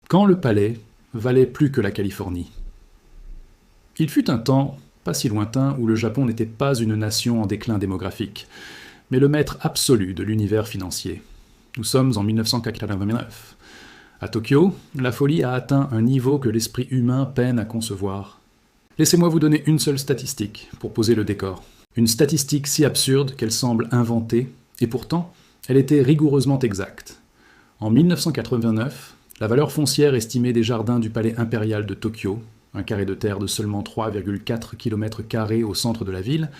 Quand le palais valait plus que la Californie. Il fut un temps, pas si lointain, où le Japon n'était pas une nation en déclin démographique, mais le maître absolu de l'univers financier. Nous sommes en 1989. À Tokyo, la folie a atteint un niveau que l'esprit humain peine à concevoir. Laissez-moi vous donner une seule statistique pour poser le décor. Une statistique si absurde qu'elle semble inventée, et pourtant, elle était rigoureusement exacte. En 1989, la valeur foncière estimée des jardins du palais impérial de Tokyo, un carré de terre de seulement 3,4 km² au centre de la ville,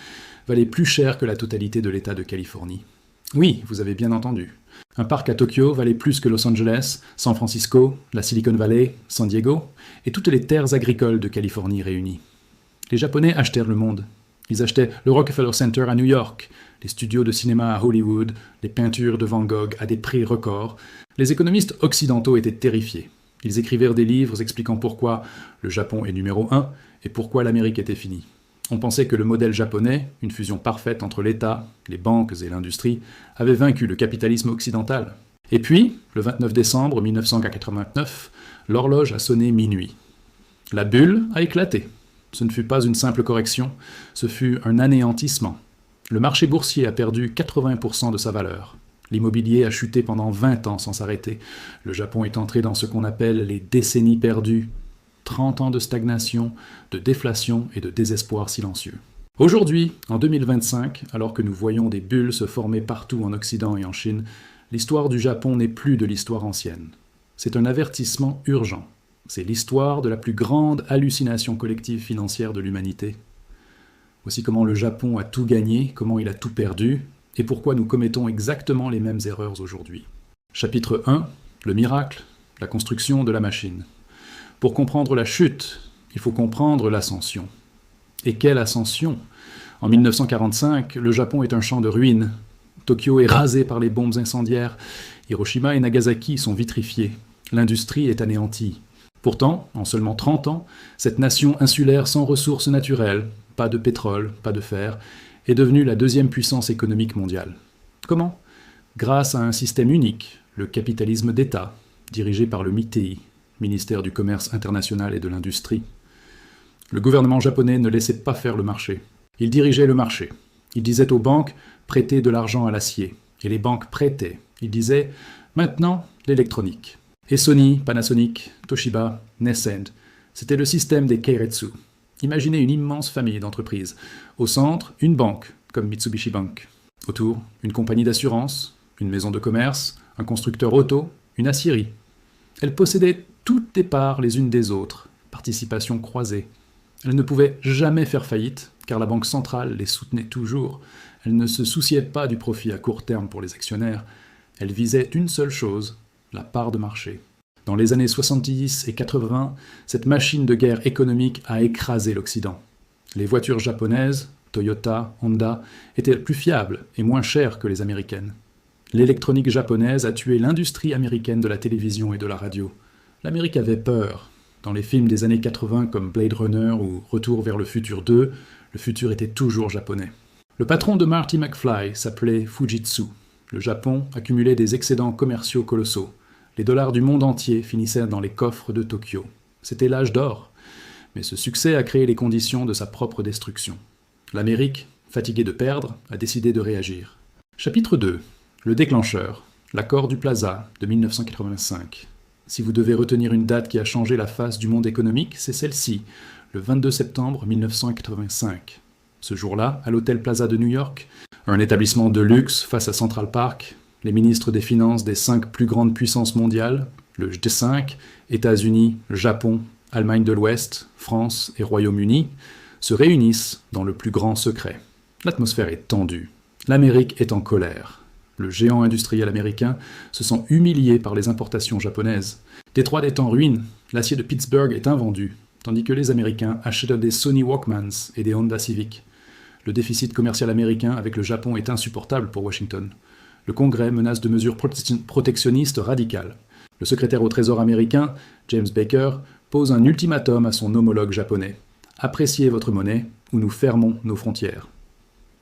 valait plus cher que la totalité de l'État de Californie. Oui, vous avez bien entendu. Un parc à Tokyo valait plus que Los Angeles, San Francisco, la Silicon Valley, San Diego, et toutes les terres agricoles de Californie réunies. Les Japonais achetèrent le monde. Ils achetaient le Rockefeller Center à New York, les studios de cinéma à Hollywood, les peintures de Van Gogh à des prix records. Les économistes occidentaux étaient terrifiés. Ils écrivirent des livres expliquant pourquoi le Japon est numéro 1 et pourquoi l'Amérique était finie. On pensait que le modèle japonais, une fusion parfaite entre l'État, les banques et l'industrie, avait vaincu le capitalisme occidental. Et puis, le 29 décembre 1989, l'horloge a sonné minuit. La bulle a éclaté. Ce ne fut pas une simple correction, ce fut un anéantissement. Le marché boursier a perdu 80% de sa valeur. L'immobilier a chuté pendant 20 ans sans s'arrêter. Le Japon est entré dans ce qu'on appelle les décennies perdues. 30 ans de stagnation, de déflation et de désespoir silencieux. Aujourd'hui, en 2025, alors que nous voyons des bulles se former partout en Occident et en Chine, l'histoire du Japon n'est plus de l'histoire ancienne. C'est un avertissement urgent. C'est l'histoire de la plus grande hallucination collective financière de l'humanité. Voici comment le Japon a tout gagné, comment il a tout perdu, et pourquoi nous commettons exactement les mêmes erreurs aujourd'hui. Chapitre 1. Le miracle, la construction de la machine. Pour comprendre la chute, il faut comprendre l'ascension. Et quelle ascension! En 1945, le Japon est un champ de ruines. Tokyo est rasé par les bombes incendiaires. Hiroshima et Nagasaki sont vitrifiés. L'industrie est anéantie. Pourtant, en seulement 30 ans, cette nation insulaire sans ressources naturelles, pas de pétrole, pas de fer, est devenue la deuxième puissance économique mondiale. Comment? Grâce à un système unique, le capitalisme d'État, dirigé par le MITEI, ministère du Commerce international et de l'Industrie. Le gouvernement japonais ne laissait pas faire le marché. Il dirigeait le marché. Il disait aux banques « prêtez de l'argent à l'acier ». Et les banques prêtaient. Il disait « maintenant, l'électronique ». Et Sony, Panasonic, Toshiba, Nescent, c'était le système des Keiretsu. Imaginez une immense famille d'entreprises. Au centre, une banque, comme Mitsubishi Bank. Autour, une compagnie d'assurance, une maison de commerce, un constructeur auto, une aciérie. Elles possédaient toutes les parts les unes des autres, participations croisées. Elles ne pouvaient jamais faire faillite, car la Banque centrale les soutenait toujours. Elles ne se souciaient pas du profit à court terme pour les actionnaires. Elles visaient une seule chose, la part de marché. Dans les années 70 et 80, cette machine de guerre économique a écrasé l'Occident. Les voitures japonaises, Toyota, Honda, étaient plus fiables et moins chères que les américaines. L'électronique japonaise a tué l'industrie américaine de la télévision et de la radio. L'Amérique avait peur. Dans les films des années 80 comme Blade Runner ou Retour vers le futur 2, le futur était toujours japonais. Le patron de Marty McFly s'appelait Fujitsu. Le Japon accumulait des excédents commerciaux colossaux. Les dollars du monde entier finissaient dans les coffres de Tokyo. C'était l'âge d'or. Mais ce succès a créé les conditions de sa propre destruction. L'Amérique, fatiguée de perdre, a décidé de réagir. Chapitre 2. Le déclencheur. L'accord du Plaza de 1985. Si vous devez retenir une date qui a changé la face du monde économique, c'est celle-ci, le 22 septembre 1985. Ce jour-là, à l'hôtel Plaza de New York, un établissement de luxe face à Central Park, les ministres des Finances des 5 plus grandes puissances mondiales, le G5, États-Unis, Japon, Allemagne de l'Ouest, France et Royaume-Uni, se réunissent dans le plus grand secret. L'atmosphère est tendue. L'Amérique est en colère. Le géant industriel américain se sent humilié par les importations japonaises. Détroit est en ruine, l'acier de Pittsburgh est invendu, tandis que les Américains achètent des Sony Walkmans et des Honda Civic. Le déficit commercial américain avec le Japon est insupportable pour Washington. Le Congrès menace de mesures protectionnistes radicales. Le secrétaire au Trésor américain, James Baker, pose un ultimatum à son homologue japonais. Appréciez votre monnaie ou nous fermons nos frontières.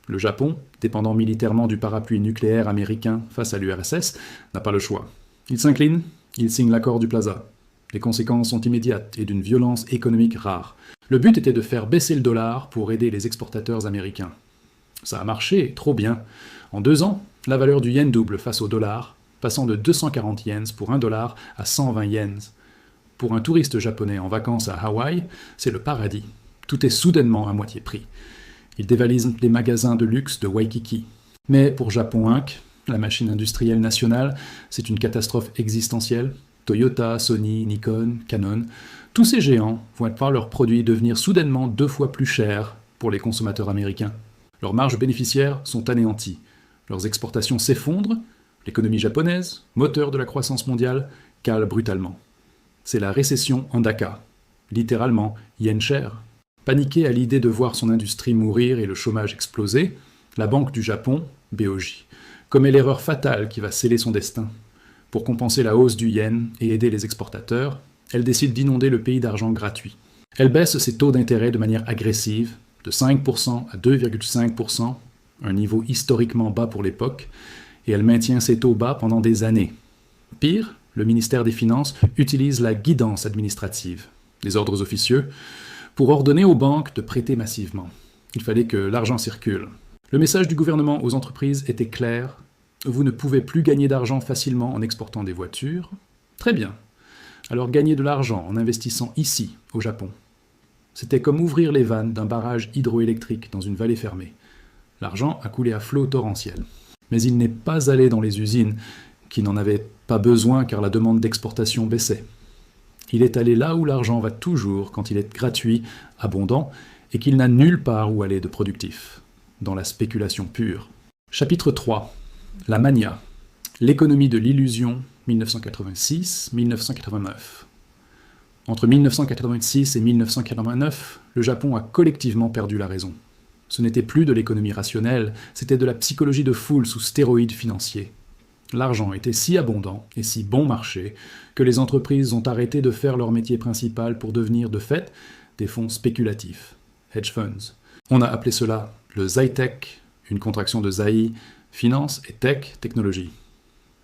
Le Japon, dépendant militairement du parapluie nucléaire américain face à l'URSS, n'a pas le choix. Il s'incline, il signe l'accord du Plaza. Les conséquences sont immédiates et d'une violence économique rare. Le but était de faire baisser le dollar pour aider les exportateurs américains. Ça a marché, trop bien. En 2 ans, la valeur du yen double face au dollar, passant de 240 yens pour 1 dollar à 120 yens. Pour un touriste japonais en vacances à Hawaï, c'est le paradis. Tout est soudainement à moitié prix. Il dévalise les magasins de luxe de Waikiki. Mais pour Japon Inc., la machine industrielle nationale, c'est une catastrophe existentielle. Toyota, Sony, Nikon, Canon, tous ces géants vont voir leurs produits devenir soudainement 2 fois plus chers pour les consommateurs américains. Leurs marges bénéficiaires sont anéanties. Leurs exportations s'effondrent. L'économie japonaise, moteur de la croissance mondiale, cale brutalement. C'est la récession en Daka. Littéralement, yen cher. Paniquée à l'idée de voir son industrie mourir et le chômage exploser, la Banque du Japon, BOJ, commet l'erreur fatale qui va sceller son destin. Pour compenser la hausse du yen et aider les exportateurs, elle décide d'inonder le pays d'argent gratuit. Elle baisse ses taux d'intérêt de manière agressive, de 5% à 2,5%, un niveau historiquement bas pour l'époque, et elle maintient ses taux bas pendant des années. Pire, le ministère des Finances utilise la guidance administrative, des ordres officieux, pour ordonner aux banques de prêter massivement. Il fallait que l'argent circule. Le message du gouvernement aux entreprises était clair. Vous ne pouvez plus gagner d'argent facilement en exportant des voitures. Très bien. Alors gagnez de l'argent en investissant ici, au Japon. C'était comme ouvrir les vannes d'un barrage hydroélectrique dans une vallée fermée. L'argent a coulé à flot torrentiel. Mais il n'est pas allé dans les usines, qui n'en avaient pas besoin car la demande d'exportation baissait. Il est allé là où l'argent va toujours quand il est gratuit, abondant, et qu'il n'a nulle part où aller de productif, dans la spéculation pure. Chapitre 3. La mania. L'économie de l'illusion, 1986-1989. Entre 1986 et 1989, le Japon a collectivement perdu la raison. Ce n'était plus de l'économie rationnelle, c'était de la psychologie de foule sous stéroïdes financiers. L'argent était si abondant et si bon marché que les entreprises ont arrêté de faire leur métier principal pour devenir de fait des fonds spéculatifs, hedge funds. On a appelé cela le Zaitech, une contraction de Zai, finance et tech, technologie.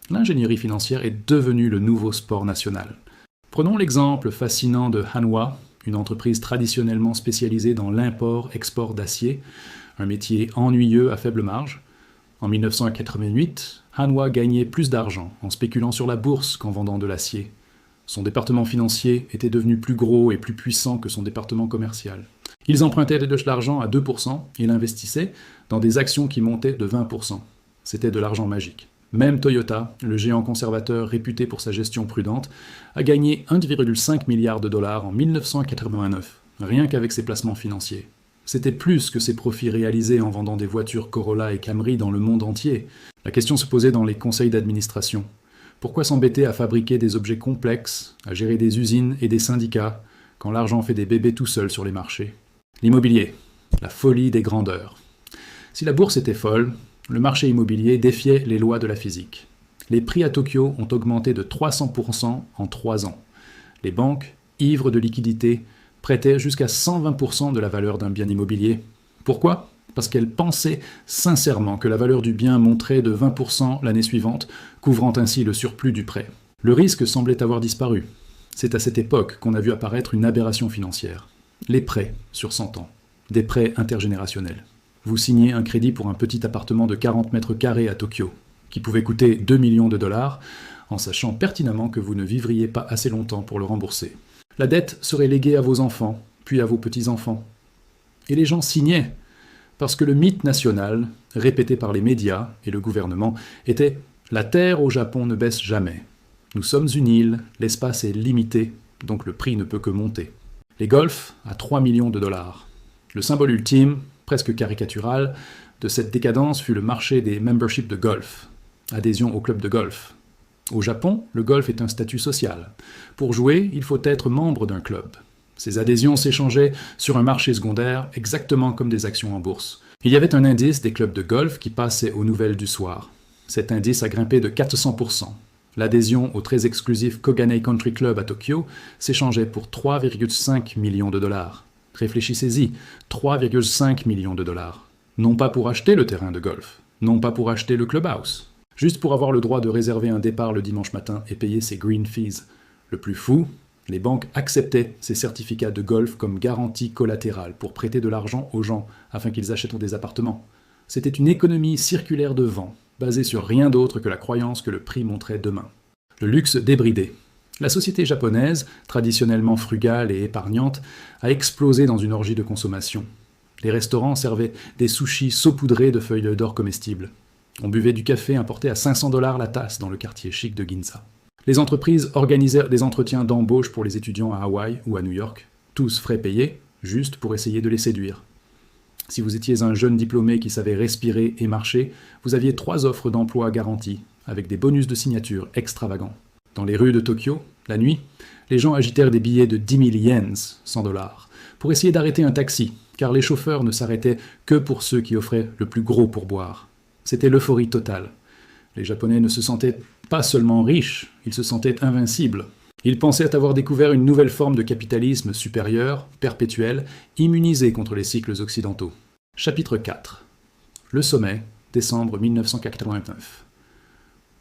L'ingénierie financière est devenue le nouveau sport national. Prenons l'exemple fascinant de Hanwha, une entreprise traditionnellement spécialisée dans l'import-export d'acier, un métier ennuyeux à faible marge. En 1988, Hanwha gagnait plus d'argent en spéculant sur la bourse qu'en vendant de l'acier. Son département financier était devenu plus gros et plus puissant que son département commercial. Ils empruntaient de l'argent à 2% et l'investissaient dans des actions qui montaient de 20%. C'était de l'argent magique. Même Toyota, le géant conservateur réputé pour sa gestion prudente, a gagné 1,5 milliard de dollars en 1989, rien qu'avec ses placements financiers. C'était plus que ses profits réalisés en vendant des voitures Corolla et Camry dans le monde entier. La question se posait dans les conseils d'administration. Pourquoi s'embêter à fabriquer des objets complexes, à gérer des usines et des syndicats, quand l'argent fait des bébés tout seul sur les marchés? L'immobilier, la folie des grandeurs. Si la bourse était folle, le marché immobilier défiait les lois de la physique. Les prix à Tokyo ont augmenté de 300% en 3 ans. Les banques, ivres de liquidités, prêtaient jusqu'à 120% de la valeur d'un bien immobilier. Pourquoi ? Parce qu'elles pensaient sincèrement que la valeur du bien monterait de 20% l'année suivante, couvrant ainsi le surplus du prêt. Le risque semblait avoir disparu. C'est à cette époque qu'on a vu apparaître une aberration financière. Les prêts sur 100 ans. Des prêts intergénérationnels. Vous signez un crédit pour un petit appartement de 40 mètres carrés à Tokyo, qui pouvait coûter 2 millions de dollars, en sachant pertinemment que vous ne vivriez pas assez longtemps pour le rembourser. La dette serait léguée à vos enfants, puis à vos petits-enfants. Et les gens signaient, parce que le mythe national, répété par les médias et le gouvernement, était « la terre au Japon ne baisse jamais. Nous sommes une île, l'espace est limité, donc le prix ne peut que monter. » Les golfs à 3 millions de dollars. Le symbole ultime, presque caricatural, de cette décadence fut le marché des memberships de golf, adhésion au club de golf. Au Japon, le golf est un statut social. Pour jouer, il faut être membre d'un club. Ces adhésions s'échangeaient sur un marché secondaire, exactement comme des actions en bourse. Il y avait un indice des clubs de golf qui passait aux nouvelles du soir. Cet indice a grimpé de 400%. L'adhésion au très exclusif Koganei Country Club à Tokyo s'échangeait pour 3,5 millions de dollars. Réfléchissez-y, 3,5 millions de dollars. Non pas pour acheter le terrain de golf, non pas pour acheter le clubhouse, juste pour avoir le droit de réserver un départ le dimanche matin et payer ses green fees. Le plus fou, Les banques acceptaient ces certificats de golf comme garantie collatérale pour prêter de l'argent aux gens afin qu'ils achètent des appartements. C'était une économie circulaire de vent, basée sur rien d'autre que la croyance que le prix monterait demain. Le luxe débridé. La société japonaise, traditionnellement frugale et épargnante, a explosé dans une orgie de consommation. Les restaurants servaient des sushis saupoudrés de feuilles d'or comestibles. On buvait du café importé à 500 $ la tasse dans le quartier chic de Ginza. Les entreprises organisèrent des entretiens d'embauche pour les étudiants à Hawaï ou à New York, tous frais payés, juste pour essayer de les séduire. Si vous étiez un jeune diplômé qui savait respirer et marcher, vous aviez 3 offres d'emploi garanties, avec des bonus de signature extravagants. Dans les rues de Tokyo, la nuit, les gens agitèrent des billets de 10 000 yens, 100 $, pour essayer d'arrêter un taxi, car les chauffeurs ne s'arrêtaient que pour ceux qui offraient le plus gros pourboire. C'était l'euphorie totale. Les Japonais ne se sentaient pas seulement riches, ils se sentaient invincibles. Ils pensaient avoir découvert une nouvelle forme de capitalisme supérieur, perpétuel, immunisé contre les cycles occidentaux. Chapitre 4. Le sommet, décembre 1989.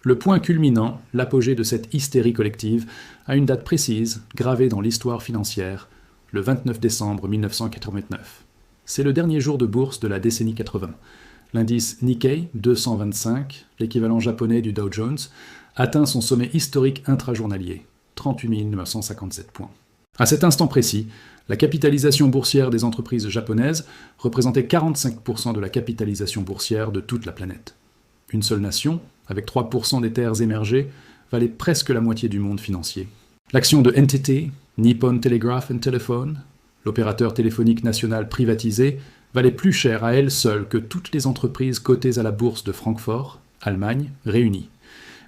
Le point culminant, l'apogée de cette hystérie collective, a une date précise, gravée dans l'histoire financière, le 29 décembre 1989. C'est le dernier jour de bourse de la décennie 80. L'indice Nikkei 225, l'équivalent japonais du Dow Jones, atteint son sommet historique intrajournalier, 38 957 points. À cet instant précis, la capitalisation boursière des entreprises japonaises représentait 45% de la capitalisation boursière de toute la planète. Une seule nation, avec 3% des terres émergées, valait presque la moitié du monde financier. L'action de NTT, Nippon Telegraph and Telephone, l'opérateur téléphonique national privatisé, valait plus cher à elle seule que toutes les entreprises cotées à la bourse de Francfort, Allemagne, réunies.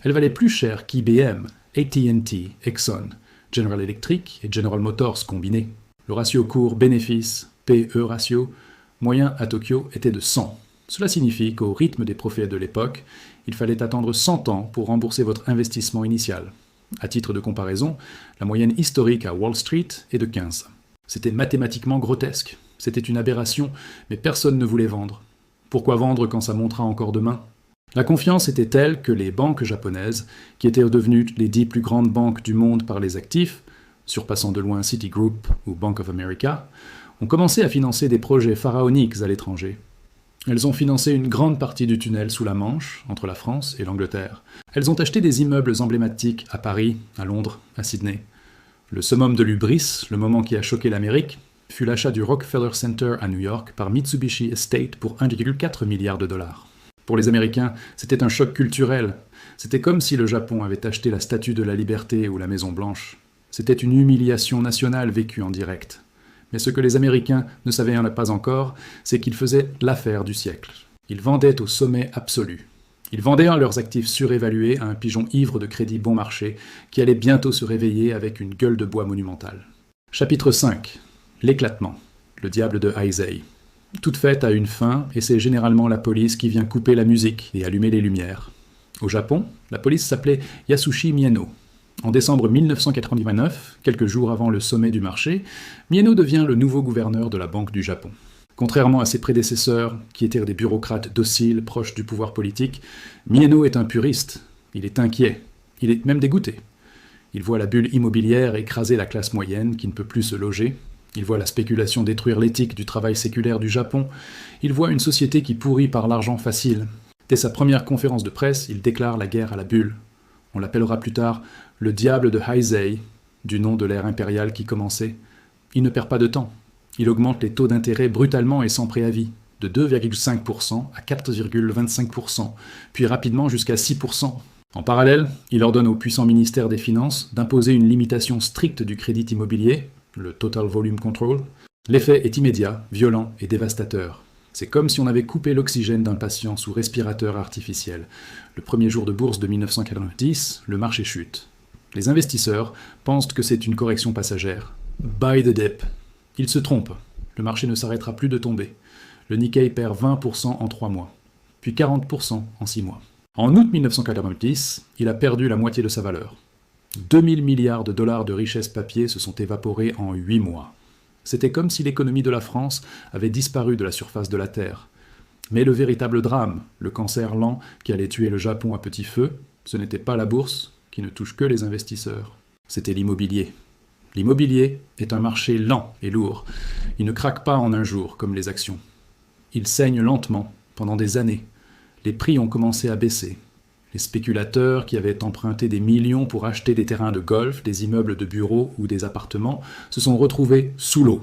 Elle valait plus cher qu'IBM, AT&T, Exxon, General Electric et General Motors combinés. Le ratio cours-bénéfice, PE ratio, moyen à Tokyo était de 100. Cela signifie qu'au rythme des profits de l'époque, il fallait attendre 100 ans pour rembourser votre investissement initial. À titre de comparaison, la moyenne historique à Wall Street est de 15. C'était mathématiquement grotesque. C'était une aberration, mais personne ne voulait vendre. Pourquoi vendre quand ça montera encore demain ? La confiance était telle que les banques japonaises, qui étaient devenues les 10 plus grandes banques du monde par les actifs, surpassant de loin Citigroup ou Bank of America, ont commencé à financer des projets pharaoniques à l'étranger. Elles ont financé une grande partie du tunnel sous la Manche, entre la France et l'Angleterre. Elles ont acheté des immeubles emblématiques à Paris, à Londres, à Sydney. Le summum de l'hubris, le moment qui a choqué l'Amérique, fut l'achat du Rockefeller Center à New York par Mitsubishi Estate pour 1,4 milliard $. Pour les Américains, c'était un choc culturel. C'était comme si le Japon avait acheté la Statue de la Liberté ou la Maison Blanche. C'était une humiliation nationale vécue en direct. Mais ce que les Américains ne savaient pas encore, c'est qu'ils faisaient l'affaire du siècle. Ils vendaient au sommet absolu. Ils vendaient leurs actifs surévalués à un pigeon ivre de crédit bon marché qui allait bientôt se réveiller avec une gueule de bois monumentale. Chapitre 5. L'éclatement. Le diable de Heisei. Toute fête a une fin, et c'est généralement la police qui vient couper la musique et allumer les lumières. Au Japon, la police s'appelait Yasushi Mieno. En décembre 1999, quelques jours avant le sommet du marché, Mieno devient le nouveau gouverneur de la Banque du Japon. Contrairement à ses prédécesseurs, qui étaient des bureaucrates dociles, proches du pouvoir politique, Mieno est un puriste. Il est inquiet. Il est même dégoûté. Il voit la bulle immobilière écraser la classe moyenne qui ne peut plus se loger. Il voit la spéculation détruire l'éthique du travail séculaire du Japon. Il voit une société qui pourrit par l'argent facile. Dès sa première conférence de presse, il déclare la guerre à la bulle. On l'appellera plus tard le diable de Heisei, du nom de l'ère impériale qui commençait. Il ne perd pas de temps. Il augmente les taux d'intérêt brutalement et sans préavis, de 2,5% à 4,25%, puis rapidement jusqu'à 6%. En parallèle, il ordonne au puissant ministère des Finances d'imposer une limitation stricte du crédit immobilier, le Total Volume Control. L'effet est immédiat, violent et dévastateur. C'est comme si on avait coupé l'oxygène d'un patient sous respirateur artificiel. Le premier jour de bourse de 1990, le marché chute. Les investisseurs pensent que c'est une correction passagère. Buy the dip. Ils se trompent. Le marché ne s'arrêtera plus de tomber. Le Nikkei perd 20% en 3 mois, puis 40% en 6 mois. En août 1990, il a perdu la moitié de sa valeur. 2000 milliards de dollars de richesses papier se sont évaporés en 8 mois. C'était comme si l'économie de la France avait disparu de la surface de la Terre. Mais le véritable drame, le cancer lent qui allait tuer le Japon à petit feu, ce n'était pas la bourse, qui ne touche que les investisseurs. C'était l'immobilier. L'immobilier est un marché lent et lourd. Il ne craque pas en un jour comme les actions. Il saigne lentement pendant des années. Les prix ont commencé à baisser. Les spéculateurs qui avaient emprunté des millions pour acheter des terrains de golf, des immeubles de bureaux ou des appartements se sont retrouvés sous l'eau.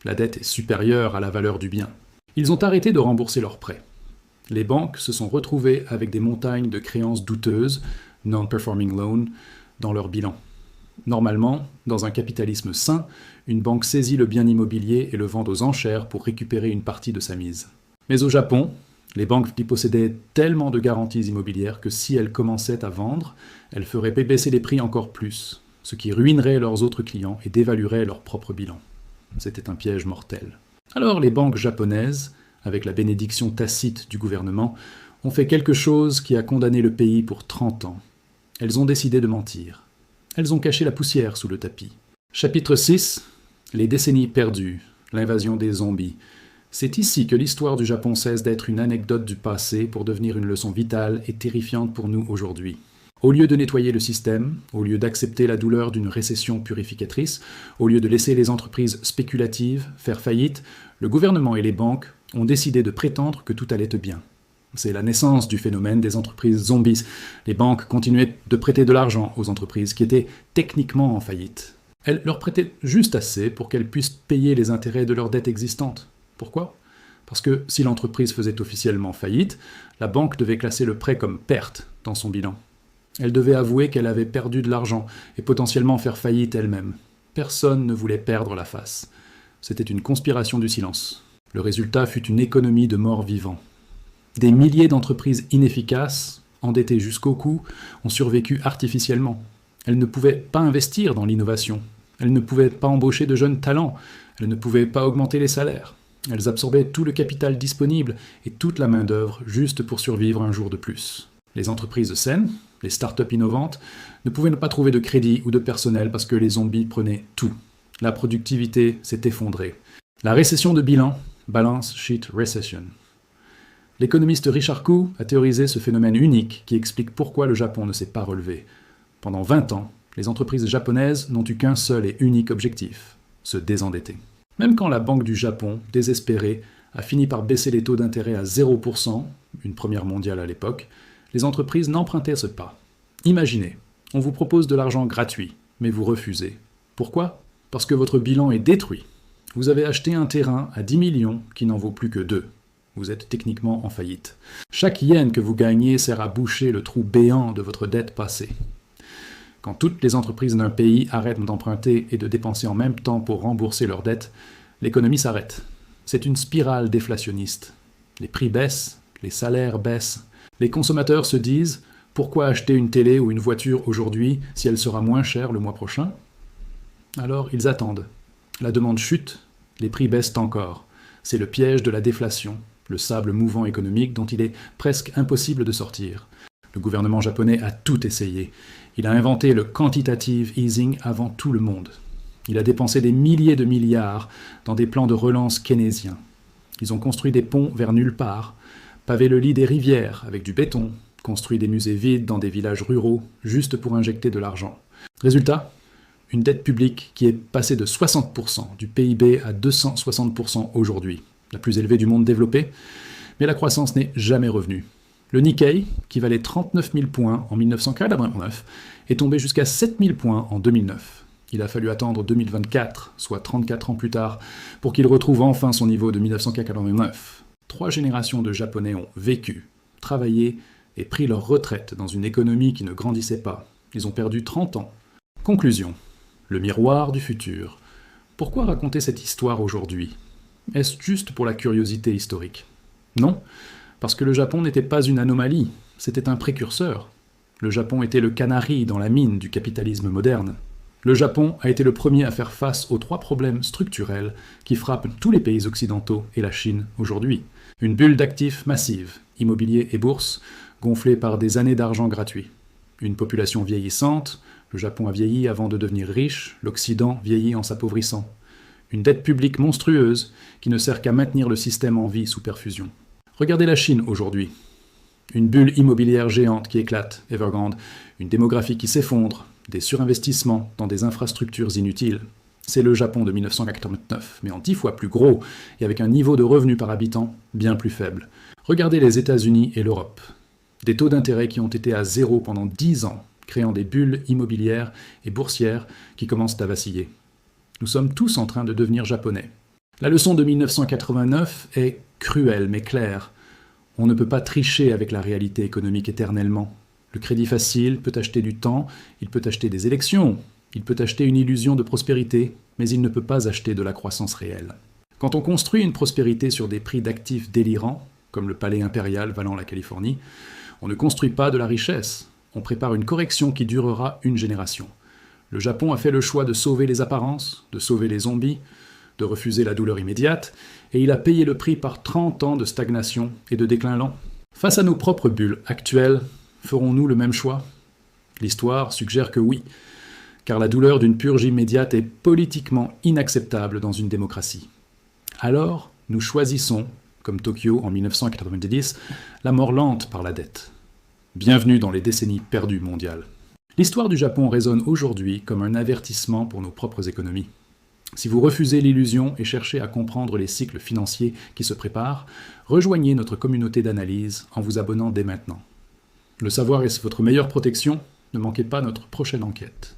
La dette est supérieure à la valeur du bien. Ils ont arrêté de rembourser leurs prêts. Les banques se sont retrouvées avec des montagnes de créances douteuses, non-performing loan, dans leur bilan. Normalement, dans un capitalisme sain, une banque saisit le bien immobilier et le vend aux enchères pour récupérer une partie de sa mise. Mais au Japon, les banques y possédaient tellement de garanties immobilières que si elles commençaient à vendre, elles feraient baisser les prix encore plus, ce qui ruinerait leurs autres clients et dévaluerait leur propre bilan. C'était un piège mortel. Alors les banques japonaises, avec la bénédiction tacite du gouvernement, ont fait quelque chose qui a condamné le pays pour 30 ans. Elles ont décidé de mentir. Elles ont caché la poussière sous le tapis. Chapitre 6. Les décennies perdues. L'invasion des zombies. C'est ici que l'histoire du Japon cesse d'être une anecdote du passé pour devenir une leçon vitale et terrifiante pour nous aujourd'hui. Au lieu de nettoyer le système, au lieu d'accepter la douleur d'une récession purificatrice, au lieu de laisser les entreprises spéculatives faire faillite, le gouvernement et les banques ont décidé de prétendre que tout allait bien. C'est la naissance du phénomène des entreprises zombies. Les banques continuaient de prêter de l'argent aux entreprises qui étaient techniquement en faillite. Elles leur prêtaient juste assez pour qu'elles puissent payer les intérêts de leurs dettes existantes. Pourquoi ? Parce que si l'entreprise faisait officiellement faillite, la banque devait classer le prêt comme perte dans son bilan. Elle devait avouer qu'elle avait perdu de l'argent et potentiellement faire faillite elle-même. Personne ne voulait perdre la face. C'était une conspiration du silence. Le résultat fut une économie de morts vivants. Des milliers d'entreprises inefficaces, endettées jusqu'au cou, ont survécu artificiellement. Elles ne pouvaient pas investir dans l'innovation. Elles ne pouvaient pas embaucher de jeunes talents. Elles ne pouvaient pas augmenter les salaires. Elles absorbaient tout le capital disponible et toute la main-d'œuvre juste pour survivre un jour de plus. Les entreprises saines, les start-up innovantes, ne pouvaient pas trouver de crédit ou de personnel parce que les zombies prenaient tout. La productivité s'est effondrée. La récession de bilan, balance sheet recession. L'économiste Richard Koo a théorisé ce phénomène unique qui explique pourquoi le Japon ne s'est pas relevé. Pendant 20 ans, les entreprises japonaises n'ont eu qu'un seul et unique objectif, se désendetter. Même quand la Banque du Japon, désespérée, a fini par baisser les taux d'intérêt à 0%, une première mondiale à l'époque, les entreprises n'empruntaient pas. Imaginez, on vous propose de l'argent gratuit, mais vous refusez. Pourquoi ? Parce que votre bilan est détruit. Vous avez acheté un terrain à 10 millions qui n'en vaut plus que 2. Vous êtes techniquement en faillite. Chaque yen que vous gagnez sert à boucher le trou béant de votre dette passée. Quand toutes les entreprises d'un pays arrêtent d'emprunter et de dépenser en même temps pour rembourser leurs dettes, l'économie s'arrête. C'est une spirale déflationniste. Les prix baissent, les salaires baissent. Les consommateurs se disent « Pourquoi acheter une télé ou une voiture aujourd'hui si elle sera moins chère le mois prochain ?» Alors ils attendent. La demande chute, les prix baissent encore. C'est le piège de la déflation, le sable mouvant économique dont il est presque impossible de sortir. Le gouvernement japonais a tout essayé. Il a inventé le quantitative easing avant tout le monde. Il a dépensé des milliers de milliards dans des plans de relance keynésiens. Ils ont construit des ponts vers nulle part, pavé le lit des rivières avec du béton, construit des musées vides dans des villages ruraux, juste pour injecter de l'argent. Résultat, une dette publique qui est passée de 60% du PIB à 260% aujourd'hui, la plus élevée du monde développé, mais la croissance n'est jamais revenue. Le Nikkei, qui valait 39 000 points en 1989, est tombé jusqu'à 7 000 points en 2009. Il a fallu attendre 2024, soit 34 ans plus tard, pour qu'il retrouve enfin son niveau de 1989. 3 générations de Japonais ont vécu, travaillé et pris leur retraite dans une économie qui ne grandissait pas. Ils ont perdu 30 ans. Conclusion. Le miroir du futur. Pourquoi raconter cette histoire aujourd'hui ? Est-ce juste pour la curiosité historique ? Non, parce que le Japon n'était pas une anomalie, c'était un précurseur. Le Japon était le canari dans la mine du capitalisme moderne. Le Japon a été le premier à faire face aux 3 problèmes structurels qui frappent tous les pays occidentaux et la Chine aujourd'hui. Une bulle d'actifs massive, immobilier et bourse, gonflée par des années d'argent gratuit. Une population vieillissante, le Japon a vieilli avant de devenir riche, l'Occident vieillit en s'appauvrissant. Une dette publique monstrueuse qui ne sert qu'à maintenir le système en vie sous perfusion. Regardez la Chine aujourd'hui. Une bulle immobilière géante qui éclate, Evergrande, une démographie qui s'effondre, des surinvestissements dans des infrastructures inutiles. C'est le Japon de 1989, mais en 10 fois plus gros et avec un niveau de revenu par habitant bien plus faible. Regardez les États-Unis et l'Europe. Des taux d'intérêt qui ont été à zéro pendant 10 ans, créant des bulles immobilières et boursières qui commencent à vaciller. Nous sommes tous en train de devenir japonais. La leçon de 1989 est cruelle mais claire. On ne peut pas tricher avec la réalité économique éternellement. Le crédit facile peut acheter du temps, il peut acheter des élections, il peut acheter une illusion de prospérité, mais il ne peut pas acheter de la croissance réelle. Quand on construit une prospérité sur des prix d'actifs délirants, comme le palais impérial valant la Californie, on ne construit pas de la richesse, on prépare une correction qui durera une génération. Le Japon a fait le choix de sauver les apparences, de sauver les zombies, de refuser la douleur immédiate, et il a payé le prix par 30 ans de stagnation et de déclin lent. Face à nos propres bulles actuelles, ferons-nous le même choix? L'histoire suggère que oui, car la douleur d'une purge immédiate est politiquement inacceptable dans une démocratie. Alors, nous choisissons, comme Tokyo en 1990, la mort lente par la dette. Bienvenue dans les décennies perdues mondiales. L'histoire du Japon résonne aujourd'hui comme un avertissement pour nos propres économies. Si vous refusez l'illusion et cherchez à comprendre les cycles financiers qui se préparent, rejoignez notre communauté d'analyse en vous abonnant dès maintenant. Le savoir est votre meilleure protection, ne manquez pas notre prochaine enquête.